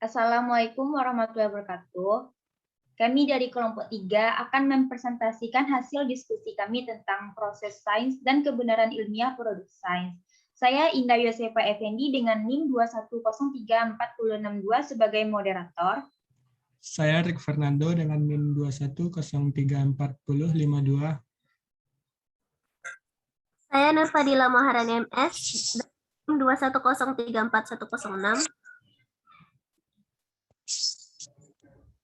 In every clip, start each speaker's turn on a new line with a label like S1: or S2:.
S1: Assalamualaikum warahmatullahi wabarakatuh. Kami dari kelompok 3 akan mempresentasikan hasil diskusi kami tentang proses sains dan kebenaran ilmiah produk sains. Saya Indah Yosefa Effendi dengan NIM 2103462 sebagai moderator.
S2: Saya Rick Fernando dengan NIM 2103452.
S3: Saya Nur Fadila Maharani MS, NIM 210341106.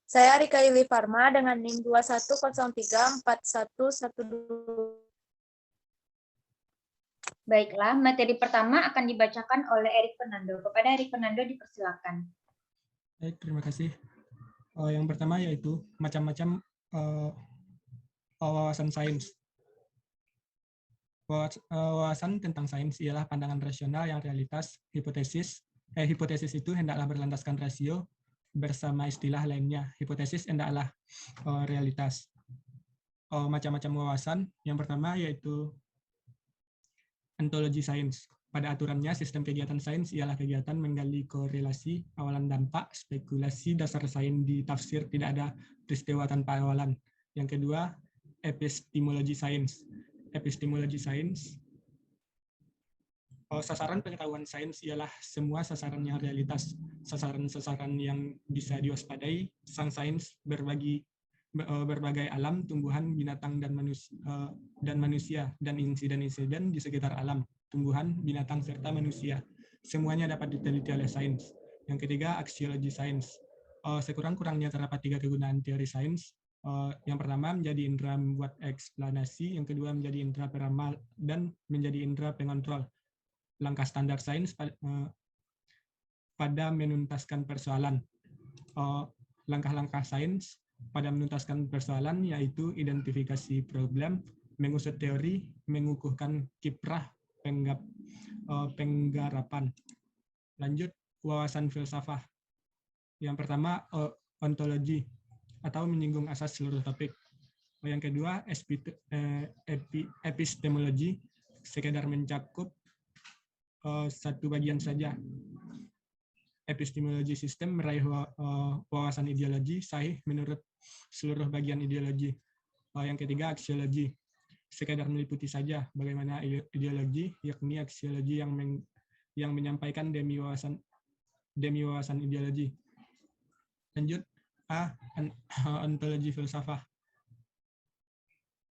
S4: Saya Rika Lili Farma dengan NIM 210341112.
S1: Baiklah, materi pertama akan dibacakan oleh Erik Fernando. Kepada Erik Fernando dipersilakan.
S2: Baik, terima kasih. Yang pertama yaitu macam-macam wawasan sains. Wawasan tentang sains ialah pandangan rasional yang realitas, hipotesis. Hipotesis itu hendaklah berlandaskan rasio bersama istilah lainnya. Hipotesis hendaklah realitas. Macam-macam wawasan. Yang pertama yaitu ontologi sains. Pada aturannya, sistem kegiatan sains ialah kegiatan menggali korelasi, awalan dampak, spekulasi, dasar sains di tafsir, tidak ada peristiwa tanpa awalan. Yang kedua, epistemologi sains. Epistemologi sains, sasaran pengetahuan sains ialah semua sasaran yang realitas, sasaran-sasaran yang bisa diwaspadai. Sang sains berbagai alam, tumbuhan, binatang, dan manusia, dan insiden-insiden di sekitar alam, tumbuhan, binatang, serta manusia. Semuanya dapat diteliti oleh sains. Yang ketiga, aksiologi sains. Sekurang-kurangnya terdapat 3 kegunaan teori sains. Yang pertama menjadi indera membuat eksplanasi, yang kedua menjadi indera peramal, dan menjadi indera pengontrol. Langkah standar sains pada menuntaskan persoalan. Langkah-langkah sains pada menuntaskan persoalan yaitu identifikasi problem, mengusut teori, mengukuhkan kiprah penggarapan. Lanjut, wawasan filsafah. Yang pertama, ontologi atau menyinggung asas seluruh topik. Yang kedua, epistemologi, sekedar mencakup satu bagian saja. Epistemologi sistem meraih wawasan ideologi sahih menurut seluruh bagian ideologi. Yang ketiga, aksiologi, sekedar meliputi saja bagaimana ideologi, yakni aksiologi yang menyampaikan demi wawasan ideologi. Lanjut, ontologi filsafah.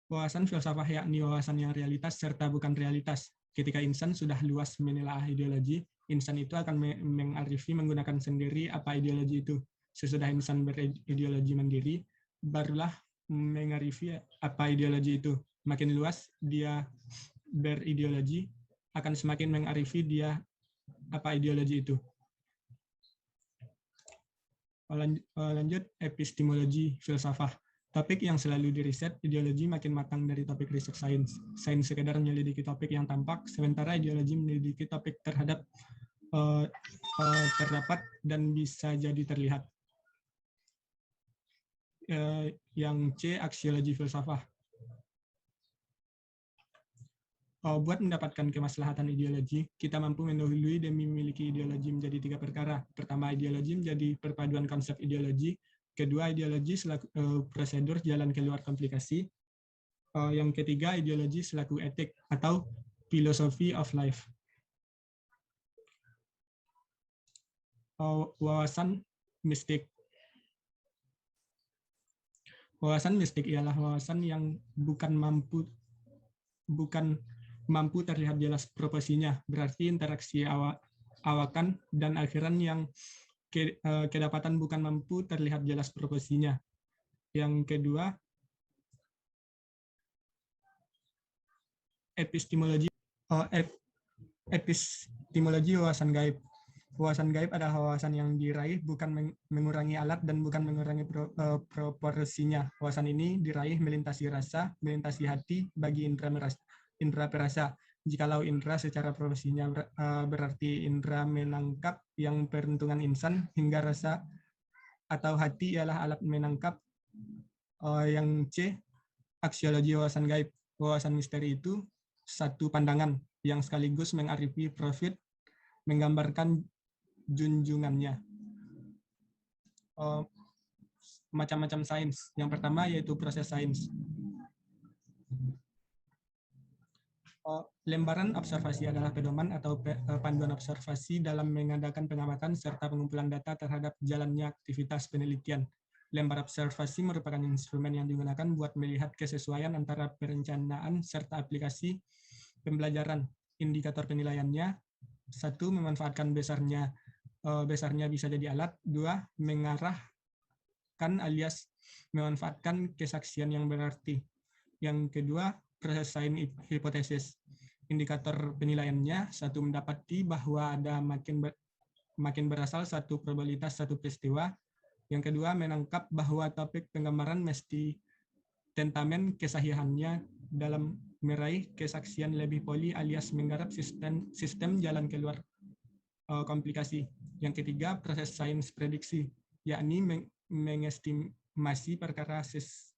S2: Wawasan filsafah yakni wawasan yang realitas serta bukan realitas. Ketika insan sudah luas menelaah ideologi, insan itu akan mengarifi menggunakan sendiri apa ideologi itu. Sesudah insan berideologi mandiri, barulah mengarifi apa ideologi itu. Makin luas dia berideologi, akan semakin mengarifi dia apa ideologi itu. Lanjut, epistemologi filsafah. Topik yang selalu diriset, ideologi makin matang dari topik riset sains. Sains sekedar menyelidiki topik yang tampak, sementara ideologi menyelidiki topik terdapat dan bisa jadi terlihat. Yang C, aksiologi filsafah. Buat mendapatkan kemaslahatan ideologi, kita mampu mendahului demi memiliki ideologi menjadi 3 perkara. Pertama, ideologi menjadi perpaduan konsep ideologi. Kedua, ideologi selaku prosedur jalan keluar komplikasi. Yang ketiga, ideologi selaku etik atau philosophy of life. Wawasan mistik. Wawasan mistik ialah wawasan yang bukan mampu terlihat jelas proporsinya, berarti interaksi awakan dan akhiran yang kedapatan bukan mampu terlihat jelas proporsinya. Yang kedua, epistemologi wawasan gaib. Wawasan gaib adalah wawasan yang diraih bukan mengurangi alat dan bukan mengurangi proporsinya. Wawasan ini diraih melintasi rasa, melintasi hati bagi indera perasa. Jikalau indera secara proporsinya berarti indera menangkap yang peruntungan insan, hingga rasa atau hati ialah alat menangkap. Yang C, aksiologi wawasan gaib. Wawasan misteri itu satu pandangan yang sekaligus mengarifi profit, menggambarkan junjungannya. macam-macam sains. Yang pertama yaitu proses sains. Lembaran observasi adalah pedoman atau panduan observasi dalam mengadakan pengamatan serta pengumpulan data terhadap jalannya aktivitas penelitian. Lembar observasi merupakan instrumen yang digunakan buat melihat kesesuaian antara perencanaan serta aplikasi pembelajaran. Indikator penilaiannya: 1. Memanfaatkan besarnya bisa jadi alat. 2. Mengarahkan alias memanfaatkan kesaksian yang berarti. Yang kedua, proses sains hipotesis. Indikator penilaiannya: 1. Mendapati bahwa ada makin berasal satu probabilitas satu peristiwa. Yang kedua, menangkap bahwa topik penggambaran mesti tentamen kesahihannya dalam meraih kesaksian lebih poli alias menggarap sistem jalan keluar komplikasi. Yang ketiga, proses sains prediksi, yakni mengestimasi perkara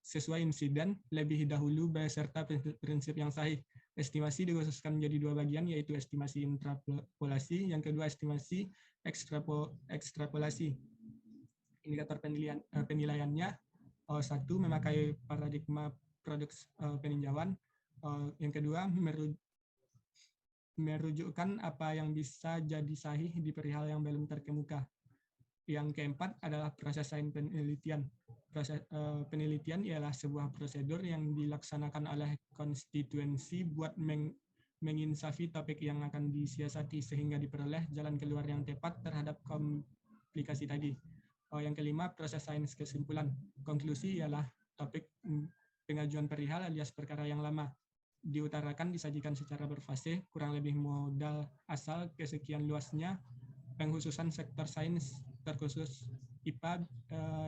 S2: sesuai insiden lebih dahulu beserta prinsip yang sahih. Estimasi dikhususkan menjadi dua bagian, yaitu estimasi intrapolasi, yang kedua estimasi ekstrapolasi. Indikator penilaiannya: 1. Memakai paradigma produk peninjauan. Yang kedua, merujukkan apa yang bisa jadi sahih di perihal yang belum terkemuka. Yang keempat adalah proses sains penelitian. Proses penelitian ialah sebuah prosedur yang dilaksanakan oleh konstituensi buat menginsafi topik yang akan disiasati sehingga diperoleh jalan keluar yang tepat terhadap komplikasi tadi. Yang kelima, proses sains kesimpulan. Konklusi ialah topik pengajuan perihal alias perkara yang lama. Diutarakan, disajikan secara berfase, kurang lebih modal asal kesekian luasnya, pengkhususan sektor sains terkhusus IPA,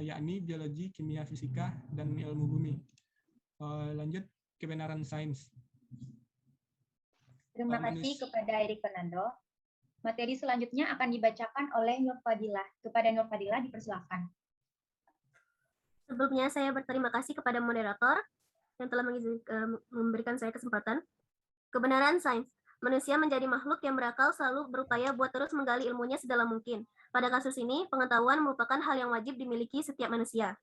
S2: yakni biologi, kimia, fisika, dan ilmu bumi. Lanjut, kebenaran sains.
S1: Terima kasih kepada Erik Fernando. Materi selanjutnya akan dibacakan oleh Nur Fadilah. Kepada Nur Fadilah, dipersilakan.
S3: Sebelumnya saya berterima kasih kepada moderator yang telah memberikan saya kesempatan. Kebenaran sains. Manusia menjadi makhluk yang berakal, selalu berupaya buat terus menggali ilmunya sedalam mungkin. Pada kasus ini, pengetahuan merupakan hal yang wajib dimiliki setiap manusia.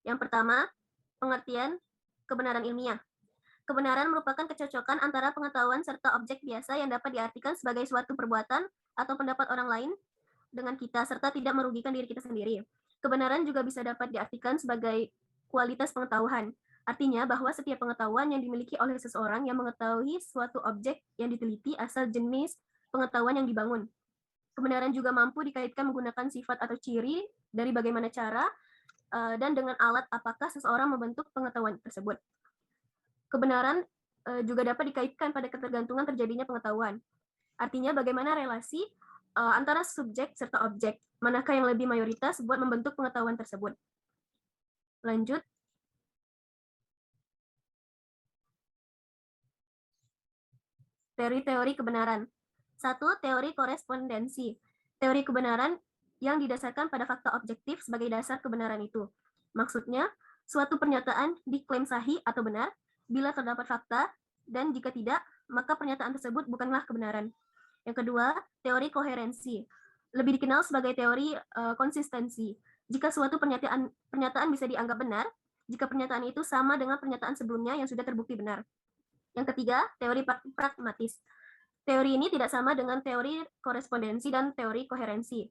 S3: Yang pertama, pengertian kebenaran ilmiah. Kebenaran merupakan kecocokan antara pengetahuan serta objek biasa yang dapat diartikan sebagai suatu perbuatan atau pendapat orang lain dengan kita, serta tidak merugikan diri kita sendiri. Kebenaran juga bisa dapat diartikan sebagai kualitas pengetahuan. Artinya bahwa setiap pengetahuan yang dimiliki oleh seseorang yang mengetahui suatu objek yang diteliti asal jenis pengetahuan yang dibangun. Kebenaran juga mampu dikaitkan menggunakan sifat atau ciri dari bagaimana cara dan dengan alat apakah seseorang membentuk pengetahuan tersebut. Kebenaran juga dapat dikaitkan pada ketergantungan terjadinya pengetahuan. Artinya bagaimana relasi antara subjek serta objek, manakah yang lebih mayoritas buat membentuk pengetahuan tersebut. Lanjut. Teori-teori kebenaran. 1. Teori korespondensi. Teori kebenaran yang didasarkan pada fakta objektif sebagai dasar kebenaran itu. Maksudnya, suatu pernyataan diklaim sahih atau benar bila terdapat fakta, dan jika tidak, maka pernyataan tersebut bukanlah kebenaran. Yang kedua, teori koherensi. Lebih dikenal sebagai teori konsistensi. Jika suatu pernyataan bisa dianggap benar, jika pernyataan itu sama dengan pernyataan sebelumnya yang sudah terbukti benar. Yang ketiga, teori pragmatis. Teori ini tidak sama dengan teori korespondensi dan teori koherensi.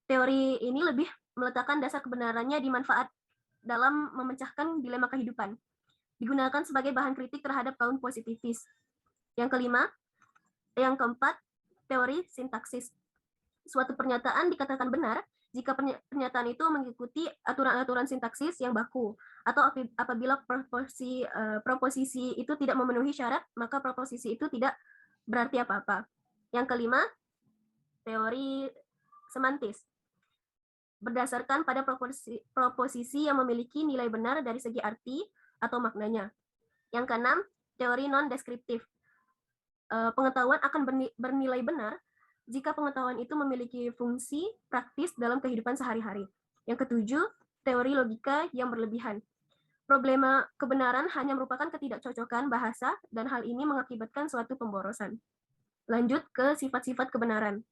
S3: Teori ini lebih meletakkan dasar kebenarannya di manfaat dalam memecahkan dilema kehidupan. Digunakan sebagai bahan kritik terhadap kaum positivis. Yang keempat, teori sintaksis. Suatu pernyataan dikatakan benar jika pernyataan itu mengikuti aturan-aturan sintaksis yang baku, atau apabila proposisi itu tidak memenuhi syarat, maka proposisi itu tidak berarti apa-apa. Yang kelima, teori semantis. Berdasarkan pada proposisi yang memiliki nilai benar dari segi arti atau maknanya. Yang keenam, teori non-deskriptif. Pengetahuan akan bernilai benar jika pengetahuan itu memiliki fungsi praktis dalam kehidupan sehari-hari. Yang ketujuh, teori logika yang berlebihan. Problema kebenaran hanya merupakan ketidakcocokan bahasa dan hal ini mengakibatkan suatu pemborosan. Lanjut ke sifat-sifat kebenaran.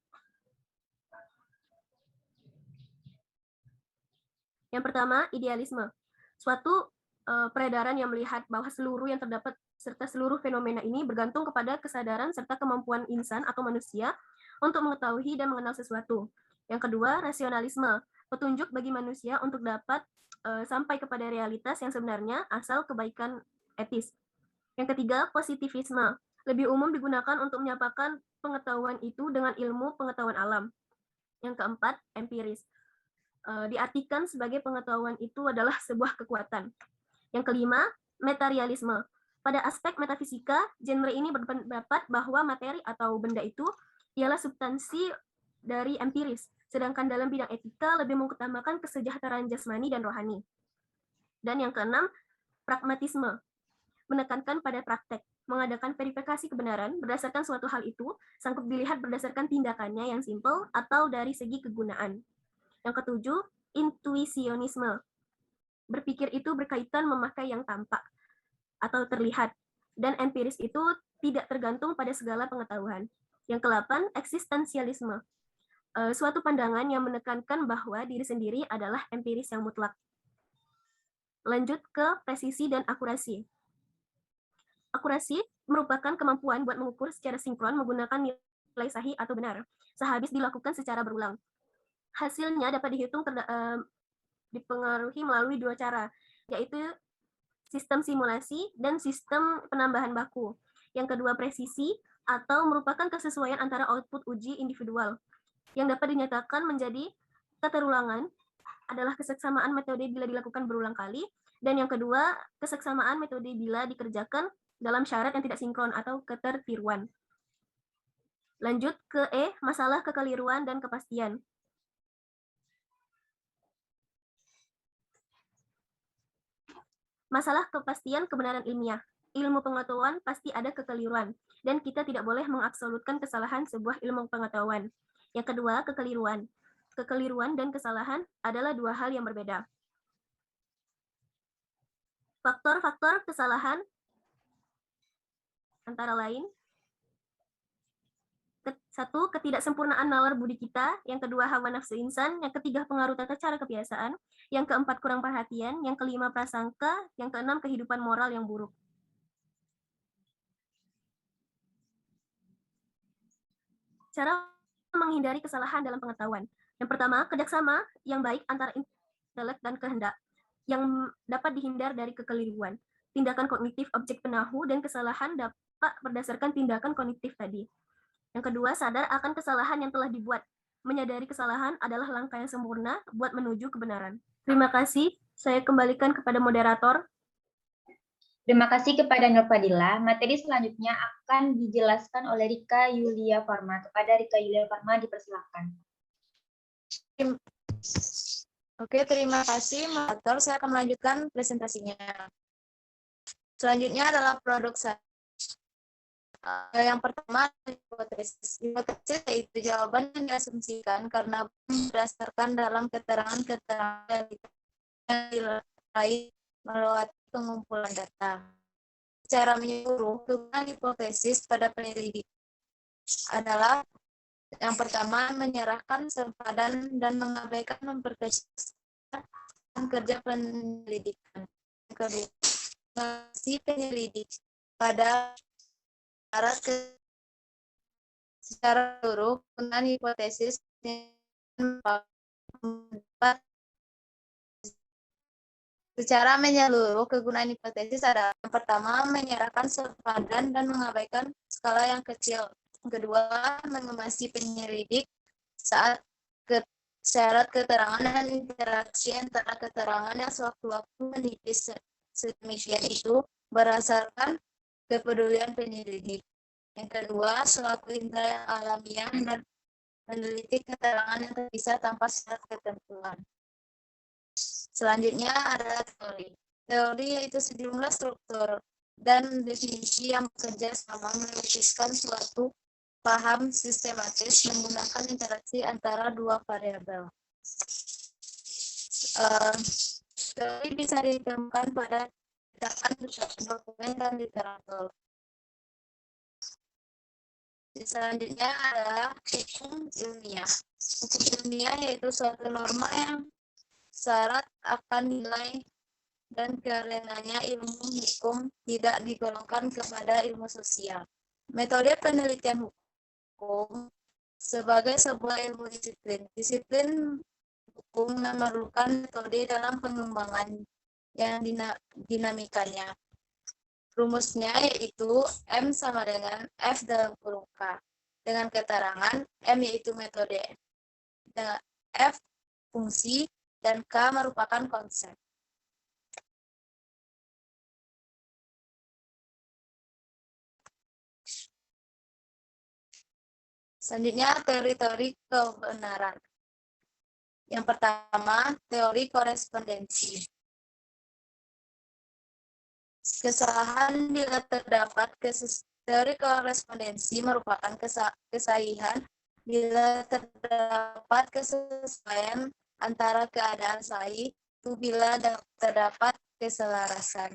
S3: Yang pertama, idealisme. Suatu peredaran yang melihat bahwa seluruh yang terdapat serta seluruh fenomena ini bergantung kepada kesadaran serta kemampuan insan atau manusia untuk mengetahui dan mengenal sesuatu. Yang kedua, rasionalisme. Petunjuk bagi manusia untuk dapat sampai kepada realitas yang sebenarnya asal kebaikan etis. Yang ketiga, positivisme. Lebih umum digunakan untuk menyamakan pengetahuan itu dengan ilmu pengetahuan alam. Yang keempat, empiris. Diartikan sebagai pengetahuan itu adalah sebuah kekuatan. Yang kelima, materialisme. Pada aspek metafisika, genre ini berpendapat bahwa materi atau benda itu ialah substansi dari empiris, sedangkan dalam bidang etika lebih mengutamakan kesejahteraan jasmani dan rohani. Dan yang keenam, pragmatisme. Menekankan pada praktek, mengadakan verifikasi kebenaran berdasarkan suatu hal itu sanggup dilihat berdasarkan tindakannya yang simpel atau dari segi kegunaan. Yang ketujuh, intuisionisme. Berpikir itu berkaitan memakai yang tampak atau terlihat, dan empiris itu tidak tergantung pada segala pengetahuan. Yang kedelapan, eksistensialisme. Suatu pandangan yang menekankan bahwa diri sendiri adalah empiris yang mutlak. Lanjut ke presisi dan akurasi. Akurasi merupakan kemampuan buat mengukur secara sinkron menggunakan nilai sahih atau benar, sehabis dilakukan secara berulang. Hasilnya dapat dihitung dipengaruhi melalui dua cara, yaitu sistem simulasi dan sistem penambahan baku. Yang kedua, presisi atau merupakan kesesuaian antara output uji individual. Yang dapat dinyatakan menjadi keterulangan adalah keseksamaan metode bila dilakukan berulang kali, dan yang kedua, keseksamaan metode bila dikerjakan dalam syarat yang tidak sinkron atau ketertiruan. Lanjut ke E, masalah kekeliruan dan kepastian. Masalah kepastian kebenaran ilmiah. Ilmu pengetahuan pasti ada kekeliruan, dan kita tidak boleh mengabsolutkan kesalahan sebuah ilmu pengetahuan. Yang kedua, kekeliruan. Kekeliruan dan kesalahan adalah dua hal yang berbeda. Faktor-faktor kesalahan antara lain, satu, ketidaksempurnaan nalar budi kita. Yang kedua, hawa nafsu insan. Yang ketiga, pengaruh tata cara kebiasaan. Yang keempat, kurang perhatian. Yang kelima, prasangka. Yang keenam, kehidupan moral yang buruk. Cara menghindari kesalahan dalam pengetahuan. Yang pertama, kerjasama yang baik antara intelek dan kehendak yang dapat dihindar dari kekeliruan. Tindakan kognitif objek penahu dan kesalahan dapat berdasarkan tindakan kognitif tadi. Yang kedua, sadar akan kesalahan yang telah dibuat. Menyadari kesalahan adalah langkah yang sempurna buat menuju kebenaran. Terima kasih. Saya kembalikan kepada moderator.
S1: Terima kasih kepada Nur Fadila. Materi selanjutnya akan dijelaskan oleh Rika Yulia Farma. Kepada Rika Yulia Farma dipersilakan.
S4: Oke, terima kasih, moderator. Saya akan melanjutkan presentasinya. Selanjutnya adalah produk saya. Yang pertama, hipotesis. Hipotesis yaitu jawaban yang diasumsikan karena berdasarkan dalam keterangan-keterangan yang diraih melalui pengumpulan data. Secara menyeluruh, tujuan hipotesis pada penyelidik adalah yang pertama, menyerahkan sempadan dan mengabaikan memperkecil kerja penyelidikan. Yang kedua, mengisi penyelidik pada secara seluruh dengan hipotesis secara menyeluruh kegunaan hipotesis adalah yang pertama, menyerahkan sempadan dan mengabaikan skala yang kecil. Yang kedua, mengemasi penyelidik saat syarat keterangan dan interaksi antara keterangan yang sewaktu-waktu menipis sedemikian itu berdasarkan kepedulian penyelidik. Yang kedua, suatu indera yang alamiah dan meneliti keterangan yang terpisah tanpa syarat ketentuan. Selanjutnya adalah teori. Teori yaitu sejumlah struktur dan definisi yang bekerja sama melukiskan suatu paham sistematis menggunakan interaksi antara dua variabel. Teori bisa ditemukan pada dokumen dan literatur. Selanjutnya adalah hukum ilmiah. Hukum ilmiah yaitu suatu norma yang syarat akan nilai dan karenanya ilmu hukum tidak digolongkan kepada ilmu sosial. Metode penelitian hukum sebagai sebuah ilmu disiplin. Disiplin hukum memerlukan metode dalam pengembangan yang dinamikanya. Rumusnya yaitu M sama dengan F dalam kurung K. Dengan keterangan M yaitu metode, F fungsi, dan K merupakan konsep. Selanjutnya, teori-teori kebenaran. Yang pertama, teori korespondensi. Kesalahan bila terdapat teori korespondensi merupakan kesahihan bila terdapat kesesuaian antara keadaan sahih itu bila terdapat keselarasan.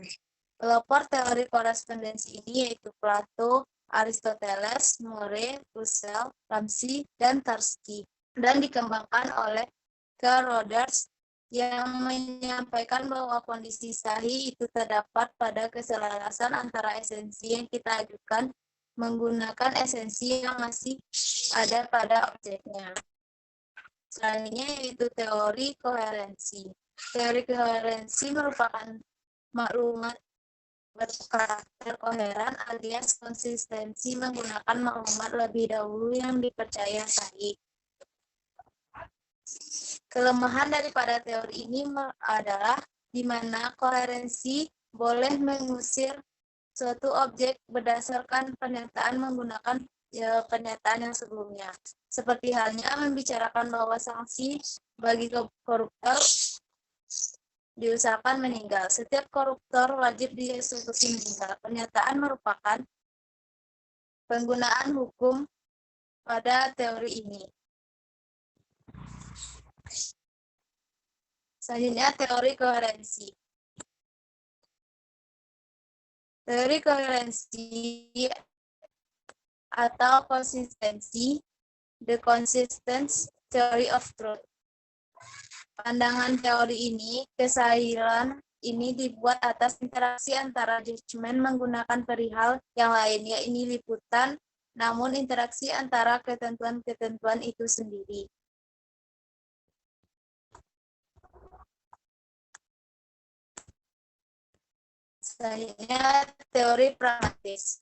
S4: Pelopor teori korespondensi ini yaitu Plato, Aristoteles, More, Russell, Ramsey, dan Tarski, dan dikembangkan oleh Carl Rogers yang menyampaikan bahwa kondisi sahih itu terdapat pada keselarasan antara esensi yang kita ajukan menggunakan esensi yang masih ada pada objeknya. Selanjutnya yaitu teori koherensi. Teori koherensi merupakan maklumat berkarakter koheren alias konsistensi menggunakan maklumat lebih dahulu yang dipercaya sahih. Kelemahan daripada teori ini adalah di mana koherensi boleh mengusir suatu objek berdasarkan pernyataan menggunakan pernyataan yang sebelumnya. Seperti halnya membicarakan bahwa sanksi bagi koruptor diusahakan meninggal. Setiap koruptor wajib dieksekusi meninggal. Pernyataan merupakan penggunaan hukum pada teori ini. Selanjutnya, teori koherensi. Teori koherensi atau konsistensi, the consistent theory of truth. Pandangan teori ini, kesahihan ini dibuat atas interaksi antara judgement menggunakan perihal yang lain, yaitu liputan, namun interaksi antara ketentuan-ketentuan itu sendiri. Selanjutnya, teori pragmatis.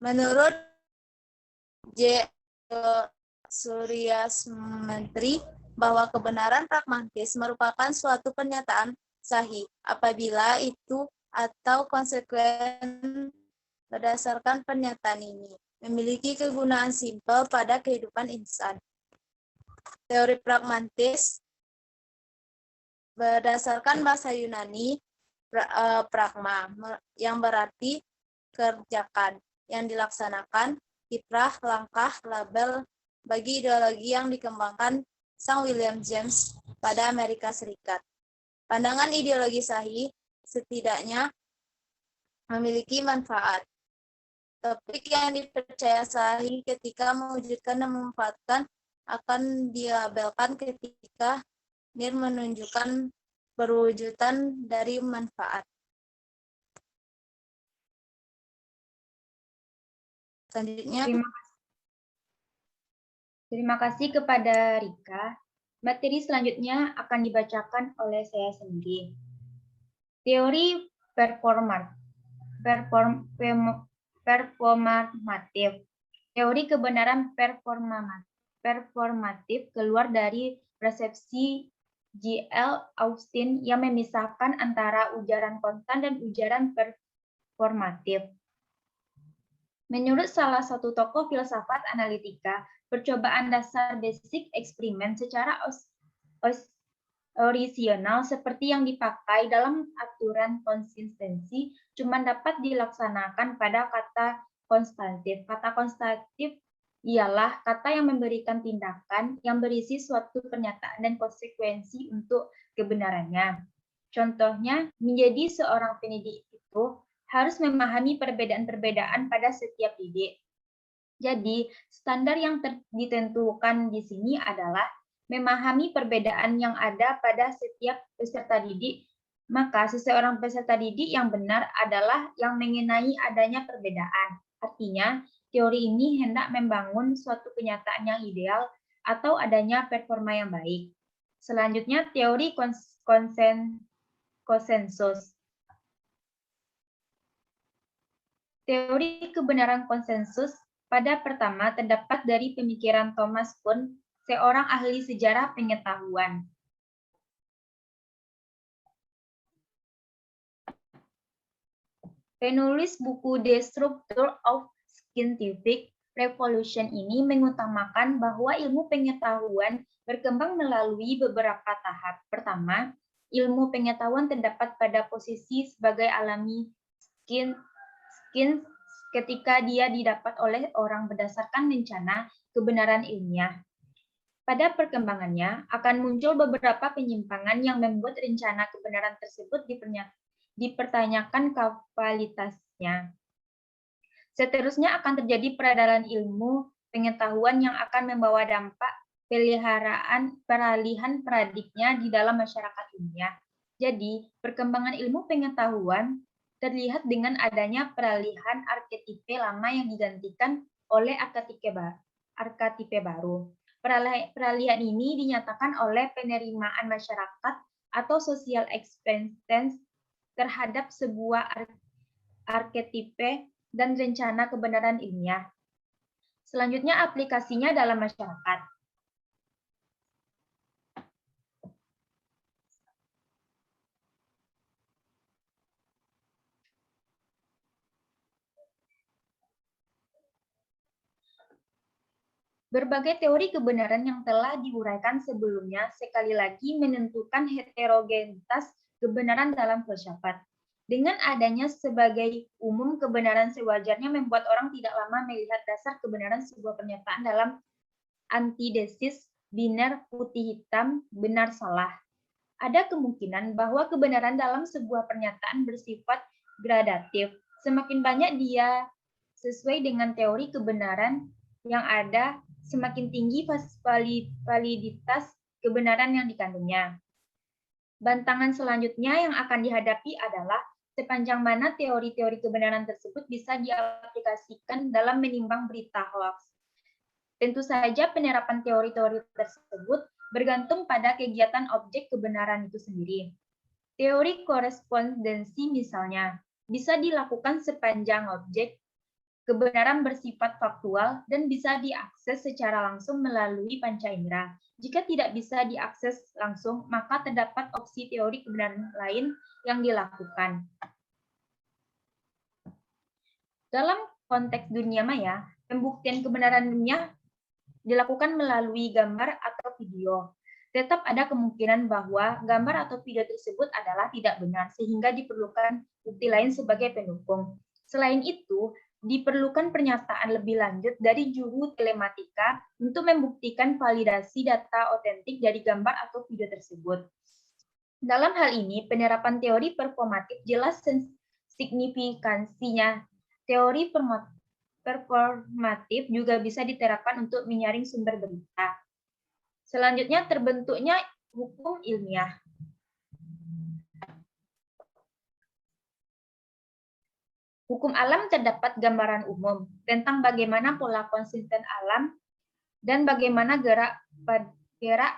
S4: Menurut J. Suryasmantri, bahwa kebenaran pragmatis merupakan suatu pernyataan sahih apabila itu atau konsekuen berdasarkan pernyataan ini memiliki kegunaan simpel pada kehidupan insan. Teori pragmatis berdasarkan bahasa Yunani pragma, yang berarti kerjakan, yang dilaksanakan, kiprah, langkah, label bagi ideologi yang dikembangkan Sang William James pada Amerika Serikat. Pandangan ideologi sahih setidaknya memiliki manfaat. Topik yang dipercaya sahih ketika mewujudkan dan memanfaatkan akan dilabelkan ketika menunjukkan perwujudan dari manfaat. Selanjutnya,
S1: terima kasih kepada Rika. Materi selanjutnya akan dibacakan oleh saya sendiri. Teori performatif. Teori kebenaran performatif keluar dari persepsi J.L. Austin yang memisahkan antara ujaran kontan dan ujaran performatif. Menurut salah satu tokoh filsafat analitika, percobaan dasar basic eksperimen secara orisinal seperti yang dipakai dalam aturan konsistensi cuma dapat dilaksanakan pada kata konstantif. Kata konstantif ialah kata yang memberikan tindakan yang berisi suatu pernyataan dan konsekuensi untuk kebenarannya. Contohnya, menjadi seorang pendidik itu harus memahami perbedaan-perbedaan pada setiap didik. Jadi, standar yang ditentukan di sini adalah memahami perbedaan yang ada pada setiap peserta didik, maka seseorang peserta didik yang benar adalah yang mengenai adanya perbedaan. Artinya, teori ini hendak membangun suatu kenyataan yang ideal atau adanya performa yang baik. Selanjutnya, teori konsensus. Teori kebenaran konsensus pada pertama terdapat dari pemikiran Thomas Kuhn, seorang ahli sejarah pengetahuan. Penulis buku The Structure of Scientific Revolution ini mengutamakan bahwa ilmu pengetahuan berkembang melalui beberapa tahap. Pertama, ilmu pengetahuan terdapat pada posisi sebagai alami ketika dia didapat oleh orang berdasarkan rencana kebenaran ilmiah. Pada perkembangannya, akan muncul beberapa penyimpangan yang membuat rencana kebenaran tersebut dipertanyakan kualitasnya. Seterusnya akan terjadi peredaran ilmu pengetahuan yang akan membawa dampak peralihan paradigma di dalam masyarakat ilmiah. Jadi, perkembangan ilmu pengetahuan terlihat dengan adanya peralihan arketipe lama yang digantikan oleh arketipe baru. Peralihan ini dinyatakan oleh penerimaan masyarakat atau social acceptance terhadap sebuah arketipe dan rencana kebenaran ilmiah. Selanjutnya, aplikasinya dalam masyarakat. Berbagai teori kebenaran yang telah diuraikan sebelumnya sekali lagi menentukan heterogenitas kebenaran dalam filsafat. Dengan adanya sebagai umum kebenaran sewajarnya membuat orang tidak lama melihat dasar kebenaran sebuah pernyataan dalam antidesis biner putih-hitam, benar-salah. Ada kemungkinan bahwa kebenaran dalam sebuah pernyataan bersifat gradatif. Semakin banyak dia sesuai dengan teori kebenaran yang ada, semakin tinggi validitas kebenaran yang dikandungnya. Bantangan selanjutnya yang akan dihadapi adalah sepanjang mana teori-teori kebenaran tersebut bisa diaplikasikan dalam menimbang berita hoax. Tentu saja penerapan teori-teori tersebut bergantung pada kegiatan objek kebenaran itu sendiri. Teori korespondensi misalnya bisa dilakukan sepanjang objek kebenaran bersifat faktual dan bisa diakses secara langsung melalui panca indera. Jika tidak bisa diakses langsung, maka terdapat opsi teori kebenaran lain yang dilakukan. Dalam konteks dunia maya, pembuktian kebenaran ilmiah dilakukan melalui gambar atau video. Tetap ada kemungkinan bahwa gambar atau video tersebut adalah tidak benar, sehingga diperlukan bukti lain sebagai pendukung. Selain itu, diperlukan pernyataan lebih lanjut dari juru telematika untuk membuktikan validasi data otentik dari gambar atau video tersebut. Dalam hal ini, penerapan teori performatif jelas signifikansinya. Teori performatif juga bisa diterapkan untuk menyaring sumber berita. Selanjutnya, terbentuknya hukum ilmiah. Hukum alam terdapat gambaran umum tentang bagaimana pola konsisten alam dan bagaimana gerak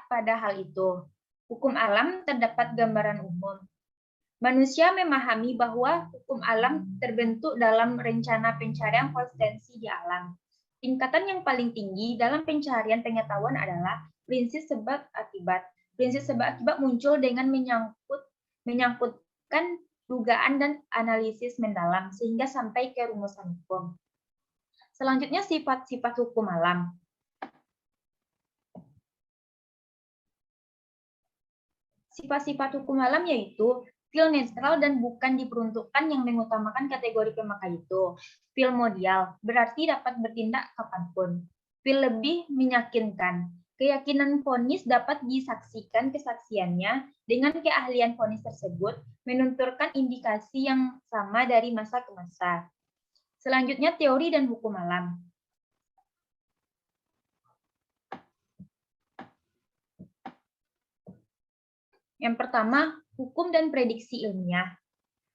S1: pada hal itu. Hukum alam terdapat gambaran umum. Manusia memahami bahwa hukum alam terbentuk dalam rencana pencarian konsistensi di alam. Tingkatan yang paling tinggi dalam pencarian pengetahuan adalah prinsip sebab akibat. Prinsip sebab akibat muncul dengan menyangkutkan dugaan dan analisis mendalam sehingga sampai ke rumusan hukum. Selanjutnya, sifat-sifat hukum alam. Sifat-sifat hukum alam yaitu feel netral dan bukan diperuntukkan yang mengutamakan kategori pemakai itu. Feel modial, berarti dapat bertindak kapanpun. Feel lebih meyakinkan. Keyakinan vonis dapat disaksikan kesaksiannya dengan keahlian vonis tersebut menunturkan indikasi yang sama dari masa ke masa. Selanjutnya, teori dan hukum alam. Yang pertama, hukum dan prediksi ilmiah.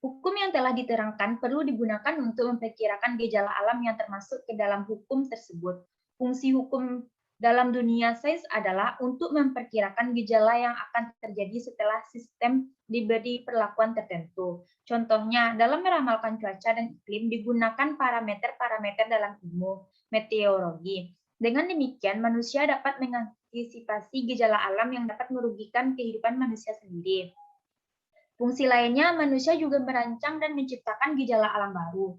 S1: Hukum yang telah diterangkan perlu digunakan untuk memperkirakan gejala alam yang termasuk ke dalam hukum tersebut. Fungsi hukum dalam dunia sains adalah untuk memperkirakan gejala yang akan terjadi setelah sistem diberi perlakuan tertentu. Contohnya, dalam meramalkan cuaca dan iklim digunakan parameter-parameter dalam ilmu meteorologi. Dengan demikian, manusia dapat mengantisipasi gejala alam yang dapat merugikan kehidupan manusia sendiri. Fungsi lainnya, manusia juga merancang dan menciptakan gejala alam baru.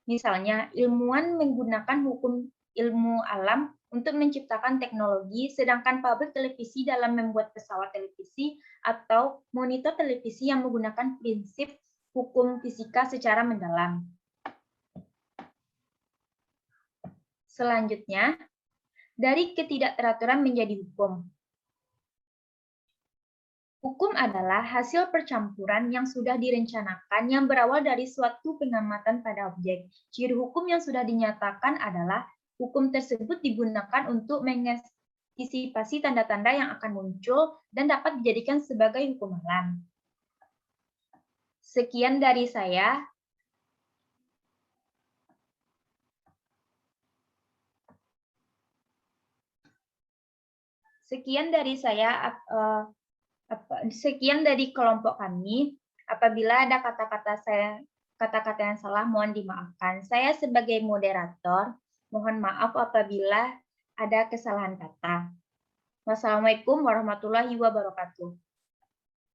S1: Misalnya, ilmuwan menggunakan hukum ilmu alam untuk menciptakan teknologi, sedangkan pabrik televisi dalam membuat pesawat televisi atau monitor televisi yang menggunakan prinsip hukum fisika secara mendalam. Selanjutnya, dari ketidakteraturan menjadi hukum. Hukum adalah hasil percampuran yang sudah direncanakan yang berawal dari suatu pengamatan pada objek. Ciri hukum yang sudah dinyatakan adalah hukum tersebut digunakan untuk mengantisipasi tanda-tanda yang akan muncul dan dapat dijadikan sebagai hukum alam. Sekian dari saya. Sekian dari kelompok kami. Apabila ada kata-kata yang salah, mohon dimaafkan. Saya sebagai moderator, mohon maaf apabila ada kesalahan kata. Wassalamualaikum warahmatullahi wabarakatuh.